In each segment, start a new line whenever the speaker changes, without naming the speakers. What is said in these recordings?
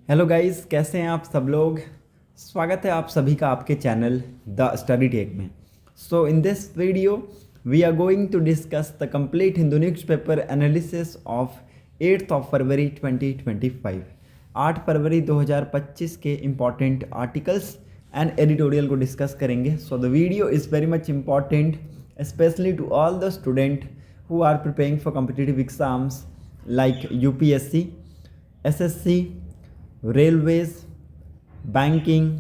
Hello guys, कैसे हैं आप सब लोग। स्वागत है आप सभी का आपके चैनल द स्टडी टेक में। So in this video we are going to discuss the complete Hindu newspaper analysis of 8th of February 2025। 8 फरवरी 2025 के इम्पॉर्टेंट आर्टिकल्स एंड एडिटोरियल को डिस्कस करेंगे। So the video is very much important specially to all the student who are preparing for competitive exams like UPSC, SSC, railways, banking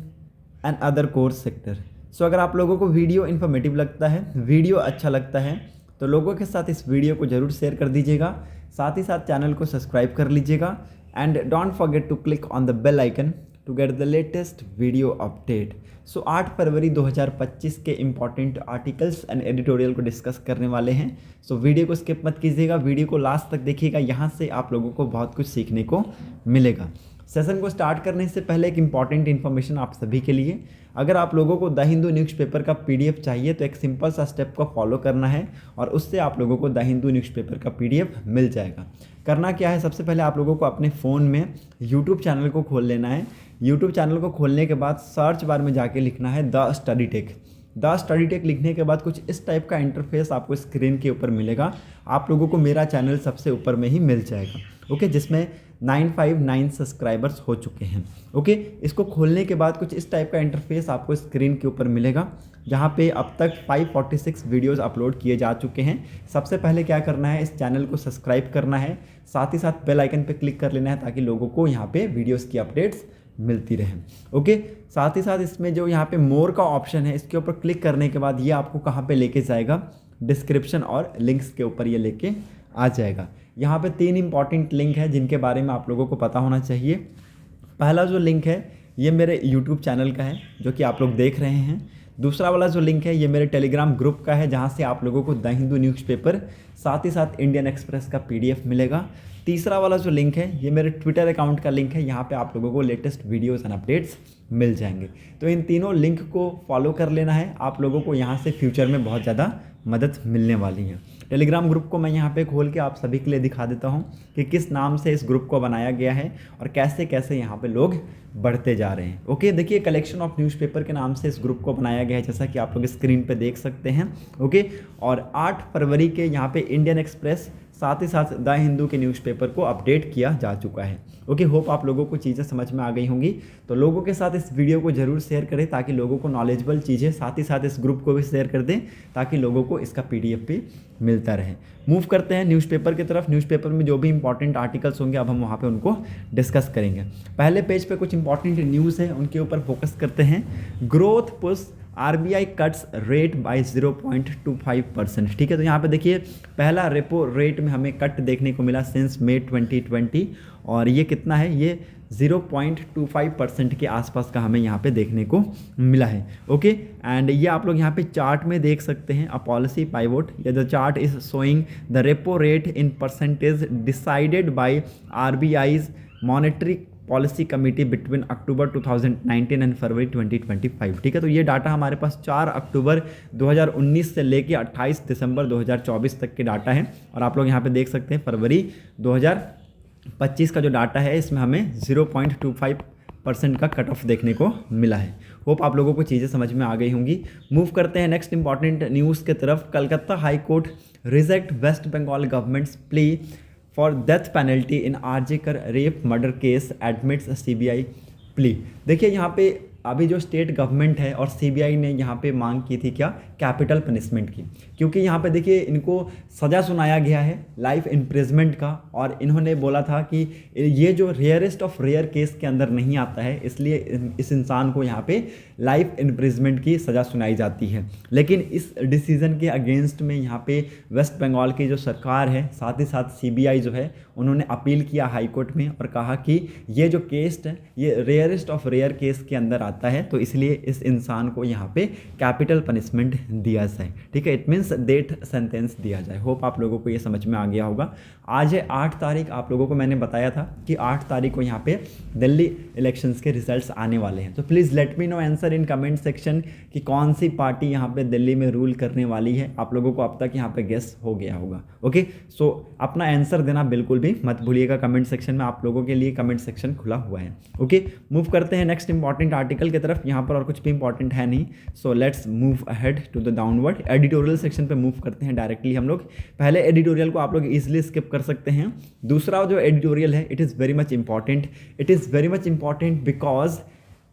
and other course sector. So अगर आप लोगों को video informative लगता है, video अच्छा लगता है, तो लोगों के साथ इस वीडियो को ज़रूर शेयर कर दीजिएगा। साथ ही साथ चैनल को सब्सक्राइब कर लीजिएगा and don't forget to click on the bell icon to get the latest video update. So 8 फरवरी 2025 के इम्पॉर्टेंट आर्टिकल्स एंड एडिटोरियल को डिस्कस करने वाले हैं। सो वीडियो को स्किप मत कीजिएगा, वीडियो को लास्ट तक देखिएगा, यहाँ से आप लोगों को बहुत कुछ सीखने को मिलेगा। सेशन को स्टार्ट करने से पहले एक इम्पॉर्टेंट इन्फॉर्मेशन आप सभी के लिए। अगर आप लोगों को द हिंदू न्यूज़पेपर का पीडीएफ चाहिए तो एक सिंपल सा स्टेप को फॉलो करना है और उससे आप लोगों को द हिंदू न्यूज़पेपर का पीडीएफ मिल जाएगा। करना क्या है, सबसे पहले आप लोगों को अपने फ़ोन में यूट्यूब चैनल को खोल लेना है। यूट्यूब चैनल को खोलने के बाद सर्च बार में जाके लिखना है the study tech. The study tech लिखने के बाद कुछ इस टाइप का इंटरफेस आपको स्क्रीन के ऊपर मिलेगा। आप लोगों को मेरा चैनल सबसे ऊपर में ही मिल जाएगा, ओके, जिसमें 959 सब्सक्राइबर्स हो चुके हैं। ओके, इसको खोलने के बाद कुछ इस टाइप का इंटरफेस आपको स्क्रीन के ऊपर मिलेगा, जहाँ पे अब तक 546 वीडियोस अपलोड किए जा चुके हैं। सबसे पहले क्या करना है, इस चैनल को सब्सक्राइब करना है, साथ ही साथ बेल आइकन पे क्लिक कर लेना है ताकि लोगों को यहाँ पे वीडियोस की अपडेट्स मिलती रहें। ओके, साथ ही साथ इसमें जो यहाँ पे मोर का ऑप्शन है, इसके ऊपर क्लिक करने के बाद ये आपको कहाँ पे लेके जाएगा, डिस्क्रिप्शन और लिंक्स के ऊपर ये लेके आ जाएगा। यहाँ पे 3 इंपॉर्टेंट लिंक है जिनके बारे में आप लोगों को पता होना चाहिए। पहला जो लिंक है ये मेरे यूट्यूब चैनल का है जो कि आप लोग देख रहे हैं। दूसरा वाला जो लिंक है ये मेरे टेलीग्राम ग्रुप का है जहाँ से आप लोगों को द हिंदू न्यूज़पेपर साथ ही साथ इंडियन एक्सप्रेस का पीडीएफ मिलेगा। तीसरा वाला जो लिंक है ये मेरे ट्विटर अकाउंट का लिंक है, यहाँ पे आप लोगों को लेटेस्ट वीडियोस एंड अपडेट्स मिल जाएंगे। तो इन तीनों लिंक को फॉलो कर लेना है, आप लोगों को यहाँ से फ्यूचर में बहुत ज़्यादा मदद मिलने वाली है। टेलीग्राम ग्रुप को मैं यहाँ पे खोल के आप सभी के लिए दिखा देता हूँ कि किस नाम से इस ग्रुप को बनाया गया है और कैसे कैसे यहाँ पे लोग बढ़ते जा रहे हैं। ओके, देखिए कलेक्शन ऑफ न्यूज़पेपर के नाम से इस ग्रुप को बनाया गया है, जैसा कि आप लोग स्क्रीन पे देख सकते हैं। ओके, और 8 फरवरी के यहाँ पे इंडियन एक्सप्रेस साथ ही साथ द हिंदू के न्यूज़पेपर को अपडेट किया जा चुका है। ओके, होप आप लोगों को चीज़ें समझ में आ गई होंगी। तो लोगों के साथ इस वीडियो को ज़रूर शेयर करें ताकि लोगों को नॉलेजेबल चीज़ें, साथ ही साथ इस ग्रुप को भी शेयर कर दें ताकि लोगों को इसका पीडीएफ भी मिलता रहे। मूव करते हैं न्यूज़पेपर की तरफ। न्यूज़पेपर में जो भी इंपॉर्टेंट आर्टिकल्स होंगे अब हम वहाँ पे उनको डिस्कस करेंगे। पहले पेज पे कुछ इंपॉर्टेंट न्यूज़ है, उनके ऊपर फोकस करते हैं। Growth push, RBI cuts rate by 0.25%। ठीक है, तो यहाँ पे देखिए पहला रेपो रेट में हमें कट देखने को मिला सिंस मई 2020 और ये कितना है, ये 0.25% के आसपास का हमें यहाँ पे देखने को मिला है। ओके, एंड ये आप लोग यहाँ पे चार्ट में देख सकते हैं, अ पॉलिसी पाइवोट, या the chart is showing the repo rate in percentage decided by RBI's monetary policy committee between October 2019 and February 2025। ठीक है, तो ये डाटा हमारे पास 4 अक्टूबर 2019 से लेके 28 दिसंबर 2024 तक के डाटा है और आप लोग यहाँ पे देख सकते हैं फरवरी 2025 का जो डाटा है इसमें हमें 0.25% का कट ऑफ देखने को मिला है। होप आप लोगों को चीज़ें समझ में आ गई होंगी। मूव करते हैं नेक्स्ट इंपॉर्टेंट न्यूज़ के तरफ। Calcutta high court reject west Bengal governments plea for death penalty in RG Kar rape murder case, admits CBI plea. देखिए यहाँ पे अभी जो स्टेट गवर्नमेंट है और सीबीआई ने यहाँ पे मांग की थी क्या, कैपिटल पनिशमेंट की, क्योंकि यहाँ पे देखिए इनको सज़ा सुनाया गया है लाइफ इम्प्रिजमेंट का और इन्होंने बोला था कि ये जो रेयरेस्ट ऑफ रेयर केस के अंदर नहीं आता है, इसलिए इस इंसान को यहाँ पे लाइफ इम्प्रिजमेंट की सज़ा सुनाई जाती है। लेकिन इस डिसीज़न के अगेंस्ट में यहाँ पे वेस्ट बंगाल की जो सरकार है साथ ही साथ सीबीआई जो है उन्होंने अपील किया हाई कोर्ट में और कहा कि ये जो केस है ये रेयरेस्ट ऑफ रेयर केस के अंदर आता है, तो इसलिए इस इंसान को यहाँ पे कैपिटल पनिशमेंट दिया जाए, ठीक है, इट मीन्स डेथ सेंटेंस दिया जाए। होप आप लोगों को ये समझ में आ गया होगा। आज है 8 तारीख, आप लोगों को मैंने बताया था कि 8 तारीख को यहाँ पे दिल्ली इलेक्शंस के रिजल्ट्स आने वाले हैं। तो please let me know answer in comment section कि कौन सी पार्टी यहाँ पे दिल्ली में रूल करने वाली है। आप लोगों को अब तक यहाँ पे गेस हो गया होगा। ओके, सो अपना आंसर देना बिल्कुल भी मत भूलिएगा कमेंट सेक्शन में, आप लोगों के लिए कमेंट सेक्शन खुला हुआ है। ओके, मूव करते हैं नेक्स्ट इंपॉर्टेंट आर्टिकल की तरफ। यहाँ पर और कुछ भी इंपॉर्टेंट है नहीं, so let's move ahead to the downward. Editorial section पे मूव करते हैं डायरेक्टली हम लोग। पहले एडिटोरियल को आप लोग इजीली स्किप कर सकते हैं। दूसरा जो एडिटोरियल है, it is very much important. It is very much important because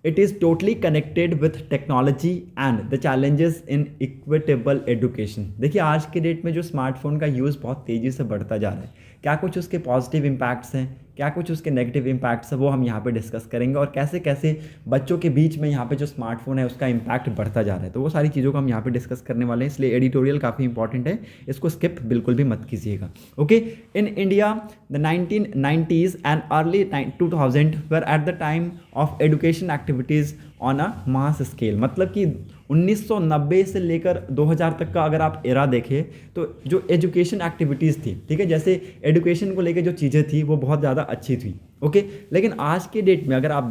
it is totally connected with technology and the challenges in equitable education। देखिए आज के डेट में जो स्मार्टफोन का यूज़ बहुत तेज़ी से बढ़ता जा रहा है, क्या कुछ उसके पॉजिटिव इम्पैक्ट्स हैं, क्या कुछ उसके नेगेटिव इम्पैक्ट्स हैं, वो हम यहाँ पे डिस्कस करेंगे, और कैसे कैसे बच्चों के बीच में यहाँ पे जो स्मार्टफोन है उसका इम्पैक्ट बढ़ता जा रहा है। तो वो सारी चीज़ों को हम यहाँ पे डिस्कस करने वाले हैं, इसलिए एडिटोरियल काफ़ी इंपॉर्टेंट है, इसको स्किप बिल्कुल भी मत कीजिएगा। Okay, in India the 1990s and early 2000 were at the time of education activities on a mass scale. मतलब कि 1990 से लेकर 2000 तक का अगर आप एरा देखें तो जो एजुकेशन एक्टिविटीज़ थी, ठीक है, जैसे एजुकेशन को लेकर जो चीज़ें थी वो बहुत ज़्यादा अच्छी थी। ओके, लेकिन आज के डेट में अगर आप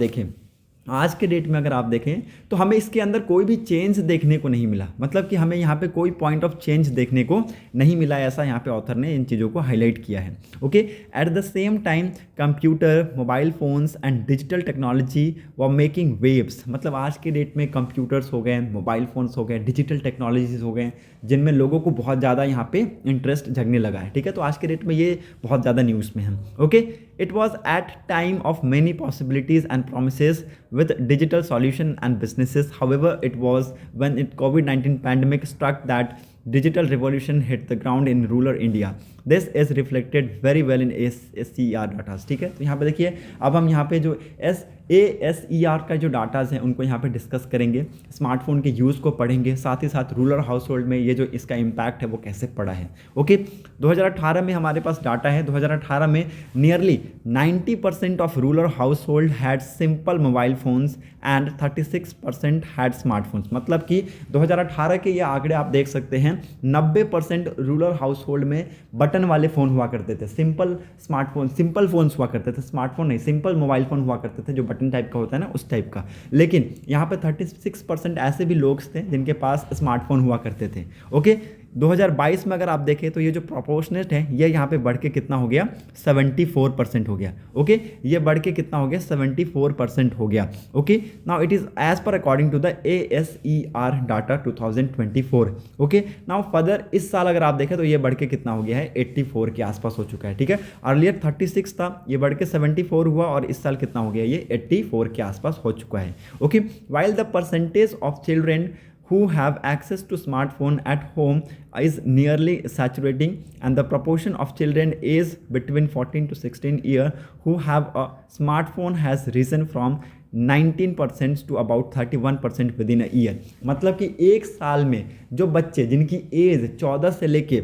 देखें तो हमें इसके अंदर कोई भी चेंज देखने को नहीं मिला। मतलब कि हमें यहाँ पे कोई पॉइंट ऑफ चेंज देखने को नहीं मिला, ऐसा यहाँ पे ऑथर ने इन चीज़ों को हाईलाइट किया है। Okay, at the same time computer, mobile phones and digital technology व मेकिंग वेव्स। मतलब आज के डेट में कंप्यूटर्स हो गए, मोबाइल फ़ोन्स हो गए, डिजिटल टेक्नोलॉजीज हो गए, जिनमें लोगों को बहुत ज़्यादा यहाँ पे इंटरेस्ट जगने लगा है। ठीक है, तो आज के डेट में ये बहुत ज़्यादा न्यूज़ में है। Okay, it was at time of many possibilities and promises with digital solution and businesses. However, it was when COVID-19 pandemic struck that digital revolution hit the ground in rural India. This is reflected very well in ASER data। ठीक है, तो यहाँ पे देखिए, अब हम यहाँ पे जो ASER का जो डाटाज हैं उनको यहाँ पे डिस्कस करेंगे, स्मार्टफोन के यूज़ को पढ़ेंगे, साथ ही साथ रूरल हाउस होल्ड में ये जो इसका इम्पैक्ट है वो कैसे पड़ा है। ओके, 2018 में हमारे पास डाटा है, 2018 में nearly 90% of rural house hold had simple mobile phones and 36% had smartphones. मतलब कि 2018 के ये आंकड़े आप देख सकते हैं, 90% रूरल हाउस होल्ड में बटन वाले फ़ोन हुआ करते थे, सिंपल फ़ोन्स हुआ करते थे, स्मार्टफोन नहीं, सिंपल मोबाइल फ़ोन हुआ करते थे जो बटन टाइप का होता है ना, उस टाइप का। लेकिन यहाँ पे 36% ऐसे भी लोग थे जिनके पास स्मार्टफोन हुआ करते थे। ओके, 2022 में अगर आप देखें तो ये जो प्रोपोर्शनेट है ये यहाँ पे बढ़ के कितना हो गया, 74% हो गया। ओके, ये बढ़ के कितना हो गया, 74% हो गया। Okay, now it is as per according to the ASER data 2024। Okay, now further इस साल अगर आप देखें तो ये बढ़ के कितना हो गया है, 84 के आसपास हो चुका है। ठीक है, अर्लियर 36 था, ये बढ़ के 74 हुआ, और इस साल कितना हो गया, ये 84 के आसपास हो चुका है। Okay, while the percentage of children who have access to smartphone at home is nearly saturating, and the proportion of children aged between 14 to 16 years who have a smartphone has risen from 19% to about 31% within a year। मतलब कि एक साल में जो बच्चे जिनकी as 14 से लेके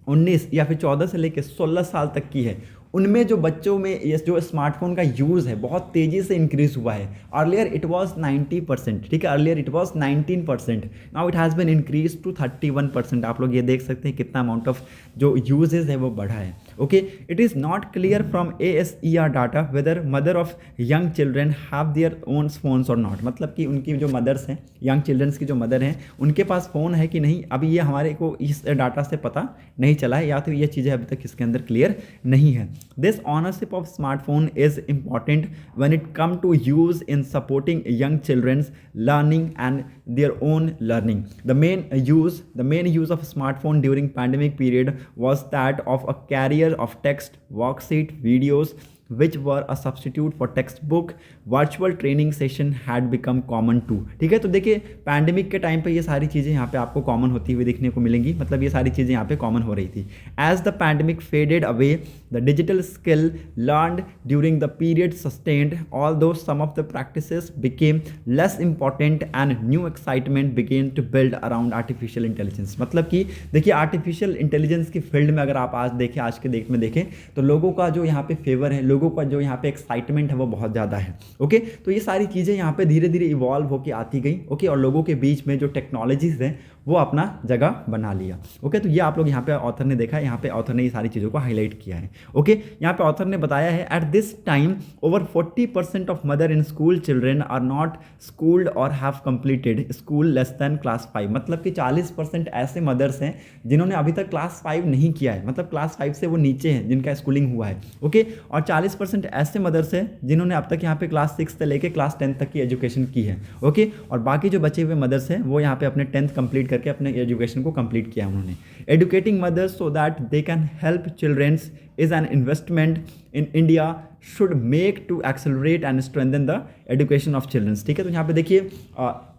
19 या फिर 14 से लेके 16 साल तक की है, उनमें जो बच्चों में ये जो स्मार्टफोन का यूज़ है बहुत तेज़ी से इंक्रीज हुआ है। अर्लियर इट वाज 90%, ठीक है, earlier it was 19%, now it has been increase to 31%। आप लोग ये देख सकते हैं कितना अमाउंट ऑफ जो यूजेज है वो बढ़ा है। Okay, it is not clear from ASER data whether mother of young children have their own phones और नॉट। मतलब कि उनकी जो मदर्स हैं, यंग चिल्ड्रंस की जो मदर हैं, उनके पास फ़ोन है कि नहीं, अभी ये हमारे को इस डाटा से पता नहीं चला है, या तो ये चीज़ें अभी तक इसके अंदर क्लियर नहीं है। This ownership of smartphone is important when it come to use in supporting young children's learning and their own learning. The main use of smartphone during pandemic period was that of a carrier of text, worksheet, videos, which were a substitute for textbook. Virtual training session had become common too। ठीक है, तो देखिए pandemic के time पे ये सारी चीज़ें यहाँ पे आपको कॉमन होती हुई देखने को मिलेंगी। मतलब ये सारी चीज़ें यहाँ पे कॉमन हो रही थी। As the pandemic faded away, the digital skill learned during the period sustained, although some of the practices became less important and new excitement began to build around artificial intelligence। मतलब कि देखिए artificial intelligence की field में अगर आप आज देखें, आज के डेट में देखें तो लोगों का जो यहाँ पे फेवर है, लोगों का जो यहाँ पे एक्साइटमेंट है वो बहुत ज़्यादा है। ओके, तो ये सारी चीज़ें यहाँ पे धीरे धीरे इवॉल्व होकर आती गई। ओके, और लोगों के बीच में जो टेक्नोलॉजीज़ हैं वो अपना जगह बना लिया। ओके, तो ये आप लोग यहाँ पे ऑथर ने देखा है, यहाँ पे ऑथर ने ये सारी चीज़ों को हाईलाइट किया है। ओके, यहाँ पे ऑथर ने बताया है at this time over 40% of mother in school children are not schooled or have completed school less than class 5। मतलब कि 40% ऐसे मदर्स हैं जिन्होंने अभी तक क्लास 5 नहीं किया है, मतलब क्लास 5 से वो नीचे हैं जिनका स्कूलिंग हुआ है। ओके, और 40% ऐसे मदर्स हैं जिन्होंने अब तक यहाँ पे क्लास 6 से लेकर क्लास 10 तक की एजुकेशन की है। ओके, और बाकी जो बचे हुए मदर्स हैं वो यहाँ पे अपने 10th कंप्लीट करके अपने एजुकेशन को कंप्लीट किया उन्होंने। Educating mothers so that they can help childrens is an investment in India should make to accelerate and strengthen the education of childrens. ठीक है, तो यहाँ पे देखिए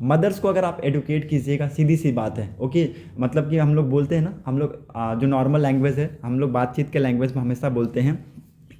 मदर्स को अगर आप एडुकेट कीजिएगा, सीधी सी बात है। ओके, मतलब कि हम लोग बोलते हैं ना, हम लोग जो नॉर्मल लैंग्वेज है, हम लोग बातचीत के लैंग्वेज में हमेशा बोलते हैं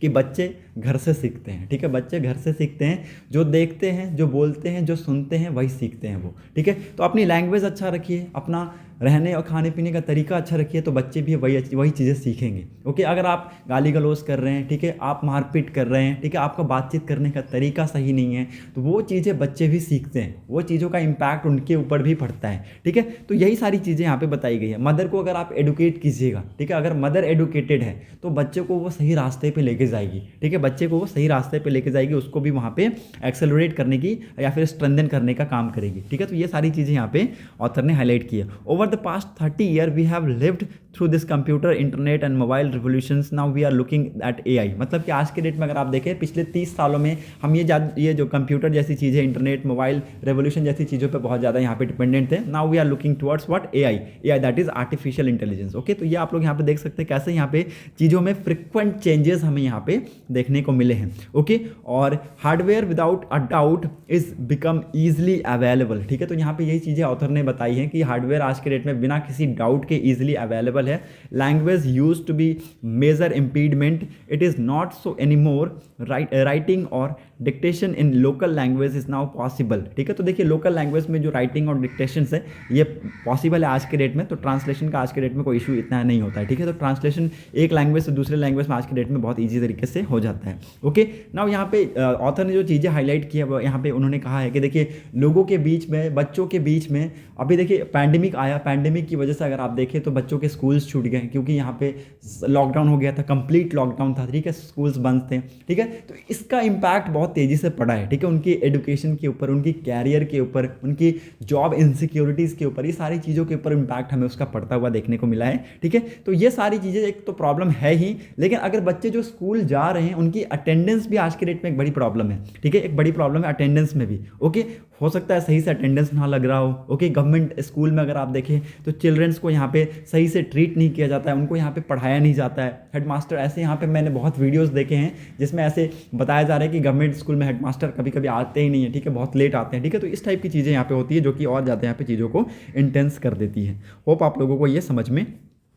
कि बच्चे घर से सीखते हैं। ठीक है, बच्चे घर से सीखते हैं, जो देखते हैं, जो बोलते हैं, जो सुनते हैं वही सीखते हैं वो। ठीक है, तो अपनी लैंग्वेज अच्छा रखिए, अपना रहने और खाने पीने का तरीका अच्छा रखिए, तो बच्चे भी वही चीज़ें सीखेंगे। ओके, अगर आप गाली गलौज कर रहे हैं, ठीक है, आप मारपीट कर रहे हैं, ठीक है, आपका बातचीत करने का तरीका सही नहीं है, तो वो चीज़ें बच्चे भी सीखते हैं, वो चीज़ों का इम्पैक्ट उनके ऊपर भी पड़ता है। ठीक है, तो यही सारी चीज़ें यहाँ पे बताई गई है। मदर को अगर आप एडुकेट कीजिएगा, ठीक है, अगर मदर एडुकेटेड है तो बच्चे को वो सही रास्ते पर लेके जाएगी। ठीक है, बच्चे को वो सही रास्ते पे लेके जाएगी, उसको भी वहाँ पे एक्सेलरेट करने की या फिर स्ट्रेंथन करने का काम करेगी। ठीक है, तो ये सारी चीज़ें यहाँ पे ऑथर ने हाईलाइट की है। Over the past 30 year we have lived through this computer, internet and mobile revolutions, now we are looking at AI। मतलब कि आज के डेट में अगर आप देखें पिछले 30 सालों में हम ये जो कंप्यूटर जैसी चीज़ें, इंटरनेट, मोबाइल रेवोल्यूशन जैसी चीज़ों पे बहुत ज़्यादा यहाँ पे डिपेंडेंट थे। Now we are looking towards what AI that is artificial intelligence. Okay, तो ये आप लोग यहाँ पे देख सकते हैं कैसे यहाँ पे चीज़ों में फ्रिक्वेंट चेंजेस हमें यहाँ पे देखने को मिले हैं। ओके, और hardware without a doubt is become easily available. ठीक है, तो यहाँ पे यही चीज़ें ऑथर ने बताई हैं कि हार्डवेयर आज के डेट में बिना किसी डाउट के ईजिली अवेलेबल है। Language use to be major impediment, it is not so any more writing or dictation in local language is now possible. ठीक है, तो देखिए लोकल लैंग्वेज में जो राइटिंग और डिक्टेशन है ये पॉसिबल है आज के डेट में, तो ट्रांसलेशन का आज के डेट में कोई इशू इतना नहीं होता है। ठीक है, तो ट्रांसलेशन एक लैंग्वेज से दूसरे लैंग्वेज में आज के डेट में बहुत ईजी तरीके से हो जाता है। ओके, नाउ यहाँ पे ऑथर ने जो चीज़ें हाईलाइट की है यहाँ पे उन्होंने कहा है कि देखिए लोगों के बीच में, बच्चों के बीच में, अभी देखिए पैंडेमिक आया, पैंडेमिक की वजह से अगर आप देखें तो बच्चों के स्कूल्स छूट गए क्योंकि यहाँ पे लॉकडाउन हो गया था, कंप्लीट लॉकडाउन था। ठीक है, स्कूल्स बंद थे। ठीक है, तो इसका इम्पैक्ट बहुत तेज़ी से पड़ा है। ठीक है, उनकी एजुकेशन के ऊपर, उनकी कैरियर के ऊपर, उनकी जॉब इनसिक्योरिटीज़ के ऊपर, ये सारी चीज़ों के ऊपर इम्पैक्ट हमें उसका पड़ता हुआ देखने को मिला है। ठीक है, तो ये सारी चीज़ें एक तो प्रॉब्लम है ही, लेकिन अगर बच्चे जो स्कूल जा रहे हैं उनकी अटेंडेंस भी आज के डेट में एक बड़ी प्रॉब्लम है। ठीक है, एक बड़ी प्रॉब्लम है अटेंडेंस में भी। ओके, हो सकता है सही से अटेंडेंस ना लग रहा हो। ओके, गवर्नमेंट स्कूल में अगर आप देखें तो चिल्ड्रंस को यहाँ पे सही से ट्रीट नहीं किया जाता है, उनको यहाँ पे पढ़ाया नहीं जाता है। हेडमास्टर ऐसे यहाँ पे मैंने बहुत वीडियोस देखे हैं जिसमें ऐसे बताया जा रहा है कि गवर्नमेंट स्कूल में हेडमास्टर कभी कभी आते ही नहीं है। ठीक है, बहुत लेट आते हैं। ठीक है, तो इस टाइप की चीज़ें यहाँ पे होती है जो कि और ज़्यादा यहाँ पे चीज़ों को इंटेंस कर देती है। होप आप लोगों को ये समझ में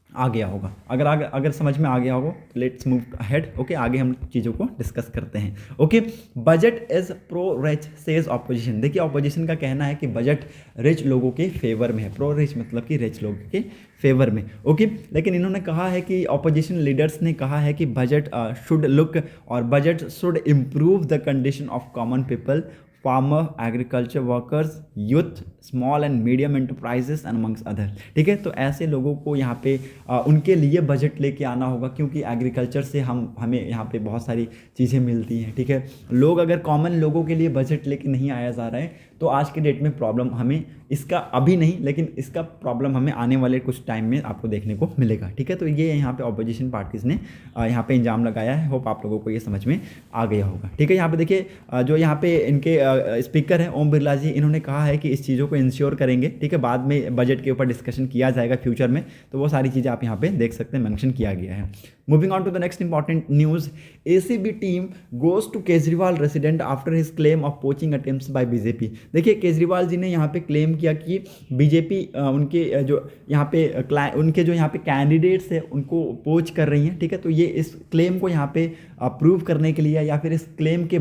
आ गया होगा। अगर समझ में आ गया होगा तो लेट्स मूव अहेड। ओके, आगे हम चीज़ों को डिस्कस करते हैं। Okay, budget is pro rich says opposition. देखिए ऑपोजिशन का कहना है कि बजट रिच लोगों के फेवर में है। प्रो रिच मतलब कि रिच लोगों के फेवर में। ओके, लेकिन इन्होंने कहा है कि ऑपोजिशन लीडर्स ने कहा है कि बजट शुड लुक और budget should improve the condition of common people, farmer, agriculture workers, youth, small and medium enterprises and amongst other. ठीक है, तो ऐसे लोगों को यहाँ पे उनके लिए बजट लेके आना होगा क्योंकि एग्रीकल्चर से हमें यहाँ पे बहुत सारी चीज़ें मिलती हैं। ठीक है, लोग अगर कॉमन लोगों के लिए बजट लेके नहीं आया जा रहा है तो आज के डेट में प्रॉब्लम हमें इसका अभी नहीं, लेकिन इसका प्रॉब्लम हमें आने वाले कुछ टाइम में आपको देखने को मिलेगा। ठीक है, तो ये यहाँ पे ऑपोजिशन पार्टीज़ ने यहाँ पे इंजाम लगाया है। होप आप लोगों को ये समझ में आ गया होगा। ठीक है, यहाँ पे देखिए जो यहाँ पे इनके स्पीकर हैं ओम बिरला जी, इन्होंने कहा है कि इस चीज़ों को इंश्योर करेंगे। ठीक है, बाद में बजट के ऊपर डिस्कशन किया जाएगा फ्यूचर में, तो वो सारी चीज़ें आप यहाँ पे देख सकते हैं, मेंशन किया गया है। Moving on to the next important news, ACB team goes to Kejriwal resident after his claim of poaching attempts by BJP। देखिए केजरीवाल जी ने यहाँ पे क्लेम किया कि BJP उनके जो यहाँ पे कैंडिडेट्स हैं उनको पोच कर रही हैं। ठीक है, तो ये इस क्लेम को यहाँ पे प्रूव करने के लिए या फिर इस क्लेम के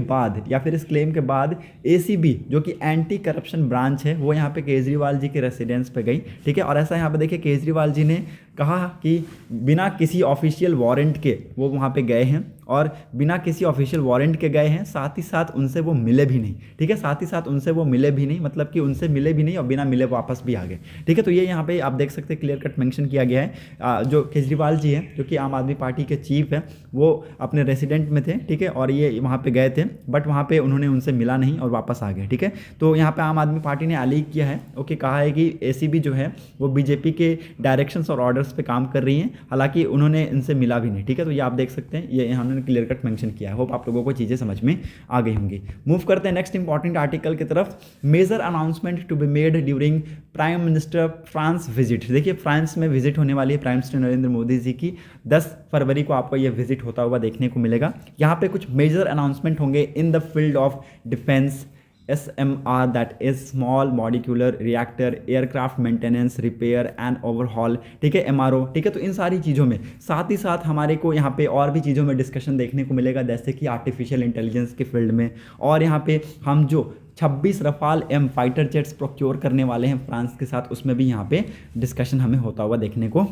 बाद ACB जो कि एंटी करप्शन ब्रांच है वो यहाँ पे केजरीवाल जी के रेसिडेंस पे गई। ठीक है, और ऐसा यहाँ पे देखिए केजरीवाल जी ने कहा कि बिना किसी ऑफिशियल वारंट के वो वहाँ पे गए हैं और बिना किसी ऑफिशियल वारंट के गए हैं, साथ ही साथ उनसे वो मिले भी नहीं, ठीक है, साथ ही साथ उनसे वो मिले भी नहीं, मतलब कि उनसे मिले भी नहीं और बिना मिले वापस भी आ गए, ठीक है। तो ये यहाँ पे आप देख सकते हैं क्लियर कट मेंशन किया गया है। जो केजरीवाल जी हैं जो कि आम आदमी पार्टी के चीफ हैं, वो अपने रेसिडेंट में थे, ठीक है, और ये वहाँ पे गए थे, बट वहाँ पे उन्होंने उनसे मिला नहीं और वापस आ गए, ठीक है। तो यहाँ पे आम आदमी पार्टी ने अलीग किया है, ओके, कहा है कि एसीबी जो है वो बीजेपी के डायरेक्शंस और ऑर्डर्स पे काम कर रही हैं, हालांकि उन्होंने इनसे मिला भी नहीं, ठीक है। तो ये आप देख सकते हैं, ये इन्होंने क्लियर कट मेंशन किया है। होप आप लोगों को चीज़ें समझ में आ गई होंगी। मूव करते हैं नेक्स्ट इंपॉर्टेंट आर्टिकल की तरफ। Major announcement to be made during prime minister France visit. देखिए फ्रांस में विजिट होने वाली है प्राइम मिनिस्टर नरेंद्र मोदी जी की, 10 फरवरी को आपको ये विजिट होता हुआ देखने को मिलेगा। यहाँ पे कुछ मेजर अनाउंसमेंट होंगे in the field of defence, SMR, that is small molecular reactor, aircraft maintenance, repair and overhaul, ठीक है, MRO, ठीक है। तो इन सारी चीज़ों में साथ ही साथ हमारे को यहाँ पे और भी चीज़ों में डिस्कशन देखने को मिलेगा, जैसे कि आर्टिफिशियल इंटेलिजेंस के फील्ड में, और यहाँ पे हम जो 26 Rafale M fighter jets procure करने वाले हैं फ्रांस के साथ, उसमें भी यहाँ पे डिस्कशन हमें होता हुआ देखने को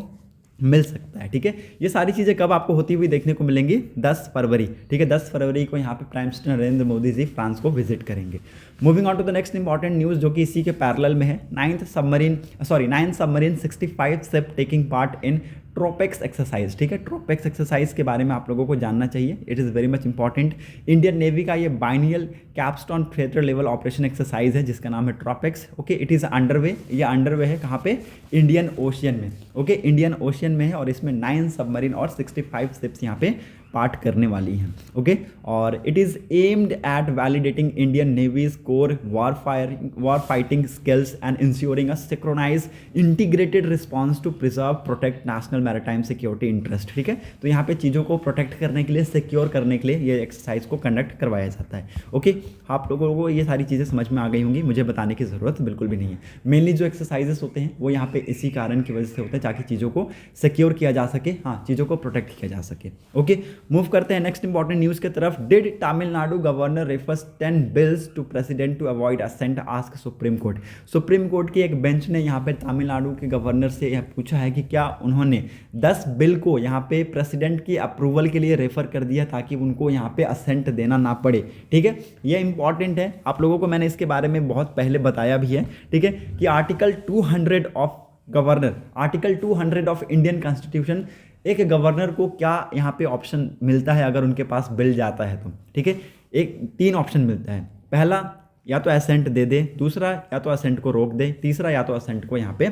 मिल सकता है, ठीक है। ये सारी चीज़ें कब आपको होती हुई देखने को मिलेंगी? 10 फरवरी, ठीक है, 10 फरवरी को यहाँ पे prime minister Narendra Modi ji France को विजिट करेंगे। Moving on to the next important news जो कि इसी के पैरेलल में है। 9 submarine 65 ship taking part in TROPEX exercise, ठीक है। ट्रोपेक्स एक्सरसाइज के बारे में आप लोगों को जानना चाहिए, it is very much important. Indian navy का ये biennial capstone theatre level operation exercise है जिसका नाम है TROPEX, okay. It is underway, ये अंडरवे है कहाँ पे? इंडियन ओशियन में, ओके, इंडियन ओशियन में है, और इसमें 9 सबमरीन और 65 शिप्स यहाँ पे पार्ट करने वाली हैं, ओके। और it is aimed at validating Indian navy's core war fighting skills and ensuring a synchronize integrated response to preserve protect national maritime security interest, ठीक है। तो यहाँ पे चीज़ों को प्रोटेक्ट करने के लिए, सिक्योर करने के लिए ये एक्सरसाइज को कंडक्ट करवाया जाता है, ओके। आप लोगों को ये सारी चीज़ें समझ में आ गई होंगी, मुझे बताने की ज़रूरत बिल्कुल भी नहीं है। मेनली जो एक्सरसाइजेस होते हैं वो यहाँ पे इसी कारण की वजह से होते हैं, ताकि चीज़ों को सिक्योर किया जा सके, हाँ, चीज़ों को प्रोटेक्ट किया जा सके, ओके। मूव करते हैं नेक्स्ट इंपॉर्टेंट न्यूज़ की तरफ। Did Tamil Nadu governor refers 10 bills to president to avoid ascent, ask supreme court. Supreme court की एक बेंच ने यहाँ पे तमिलनाडु के गवर्नर से यह पूछा है कि क्या उन्होंने 10 बिल को यहाँ पे प्रेसिडेंट की अप्रूवल के लिए रेफर कर दिया ताकि उनको यहाँ पे असेंट देना ना पड़े, ठीक है। ये इंपॉर्टेंट है, आप लोगों को मैंने इसके बारे में बहुत पहले बताया भी है, ठीक है, कि article 200 of governor, article 200 of Indian constitution, एक गवर्नर को क्या यहाँ पे ऑप्शन मिलता है अगर उनके पास बिल जाता है तो, ठीक है। एक 3 ऑप्शन मिलता है, पहला या तो असेंट दे दे, दूसरा या तो असेंट को रोक दे, तीसरा या तो असेंट को यहाँ पे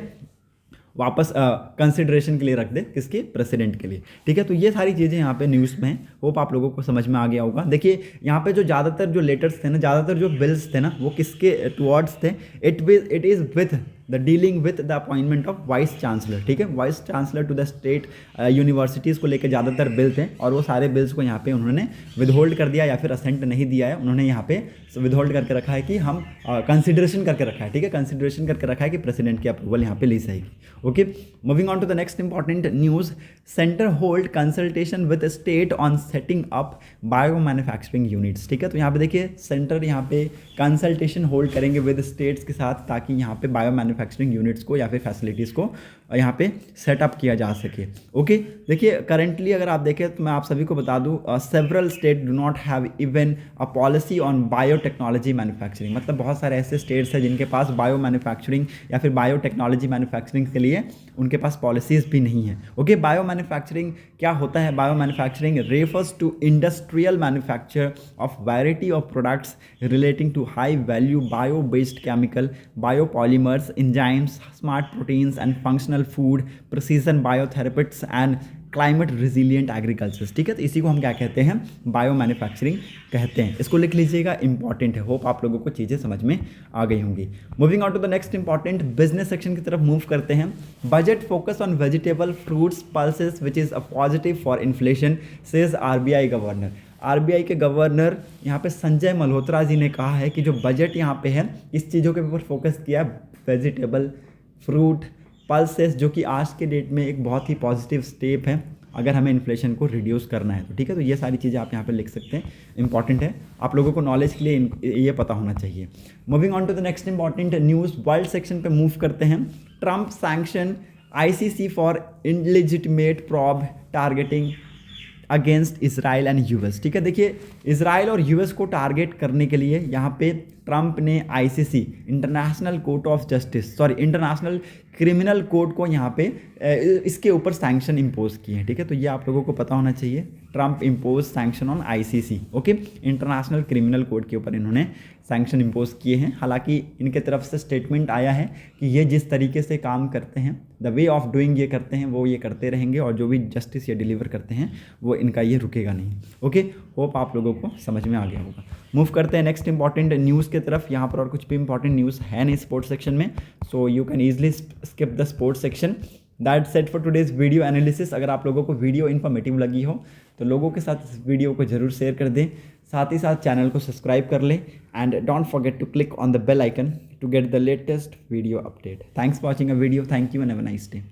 वापस कंसिडरेशन के लिए रख दे, किसके? प्रेसिडेंट के लिए, ठीक है। तो ये सारी चीज़ें यहाँ पे न्यूज़ में हैं, होप आप लोगों को समझ में आ गया होगा। देखिए यहाँ पे जो ज़्यादातर जो लेटर्स थे ना, ज़्यादातर जो बिल्स थे ना, वो किसके टुवर्ड्स थे? It is with the dealing with the appointment of vice chancellor, ठीक है, vice chancellor to the state universities को लेकर ज़्यादातर बिल थे, और वो सारे बिल्स को यहाँ पे उन्होंने विदहोल्ड कर दिया या फिर असेंट नहीं दिया है, उन्होंने यहाँ पे विदहोल्ड करके रखा है कि हम कंसिडरेशन करके रखा है, ठीक है, कंसिडरेशन करके रखा है कि प्रेसिडेंट की अप्रूवल यहाँ पे ली जाएगी, okay. Moving on to the next important news. Centre hold consultation with state on setting up bio manufacturing units, ठीक है। तो यहाँ पे देखिए सेंटर यहाँ पे कंसल्टेशन होल्ड करेंगे विद स्टेट्स के साथ, ताकि यहाँ पे बायो मैन्युफैक्चरिंग यूनिट्स को या फिर फैसिलिटीज़ को यहाँ पे सेटअप किया जा सके, ओके। देखिए करंटली अगर आप देखें तो मैं आप सभी को बता दूँ, several state do not have even a policy on biotechnology manufacturing, मतलब बहुत सारे ऐसे स्टेट्स हैं जिनके पास बायो मैन्युफैक्चरिंग या फिर बायोटेक्नोलॉजी मैन्युफैक्चरिंग के लिए उनके पास पॉलिसीज़ भी नहीं है, ओके। बायो मैन्युफैक्चरिंग क्या होता है? Bio manufacturing refers to industrial manufacture of variety of products relating to high value bio based chemical, biopolymers, enzymes, smart proteins and functional food, precision biotherapeutics and climate resilient agriculture, ठीक है। तो इसी को हम क्या कहते हैं? बायो मैन्युफैक्चरिंग कहते हैं। इसको लिख लीजिएगा, इंपॉर्टेंट है, होप आप लोगों को चीज़ें समझ में आ गई होंगी। Moving on to the next important business section की तरफ मूव करते हैं। Budget focus on vegetable fruits pulses which is a positive for inflation, says RBI governor. RBI के गवर्नर यहाँ पे संजय मल्होत्रा जी ने कहा है कि जो बजट यहाँ पे है इस चीज़ों के ऊपर फोकस किया है, वेजिटेबल, फ्रूट, पल्सेस, जो कि आज के डेट में एक बहुत ही पॉजिटिव स्टेप है अगर हमें इन्फ्लेशन को रिड्यूस करना है तो, ठीक है। तो ये सारी चीज़ें आप यहाँ पे लिख सकते हैं, इंपॉर्टेंट है, आप लोगों को नॉलेज के लिए ये पता होना चाहिए। Moving on to the next important news, world section पे मूव करते हैं। Trump sanction ICC for illegitimate probe targeting against Israel and US. ठीक है, देखिए इसराइल और यूएस को टारगेट करने के लिए यहाँ पे ट्रंप ने ICC international court of justice international criminal court को यहाँ पे इसके ऊपर सैंक्शन इम्पोज किए हैं। ठीक है, तो ये आप लोगों को पता होना चाहिए, Trump impose sanction on ICC, okay, international criminal court के ऊपर इन्होंने सैंक्शन इम्पोज किए हैं। हालांकि इनके तरफ से स्टेटमेंट आया है कि ये जिस तरीके से काम करते हैं, द वे ऑफ डूइंग ये करते हैं, वो ये करते रहेंगे और जो भी जस्टिस ये डिलीवर करते हैं वो इनका ये रुकेगा नहीं। ओके, होप आप लोगों को समझ में आ गया होगा। मूव करते हैं नेक्स्ट इंपॉर्टेंट न्यूज़ की तरफ। यहाँ पर और कुछ भी इंपॉर्टेंट न्यूज़ है नहीं स्पोर्ट्स सेक्शन में, so you can easily skip the sports section. That set for today's video analysis. अगर आप लोगों को वीडियो इन्फॉर्मेटिव लगी हो तो लोगों के साथ इस वीडियो को जरूर शेयर कर दें, साथ ही साथ चैनल को सब्सक्राइब कर लें and don't forget to click on the bell icon to get the latest video update. Thanks for watching a video, thank you and have a nice day.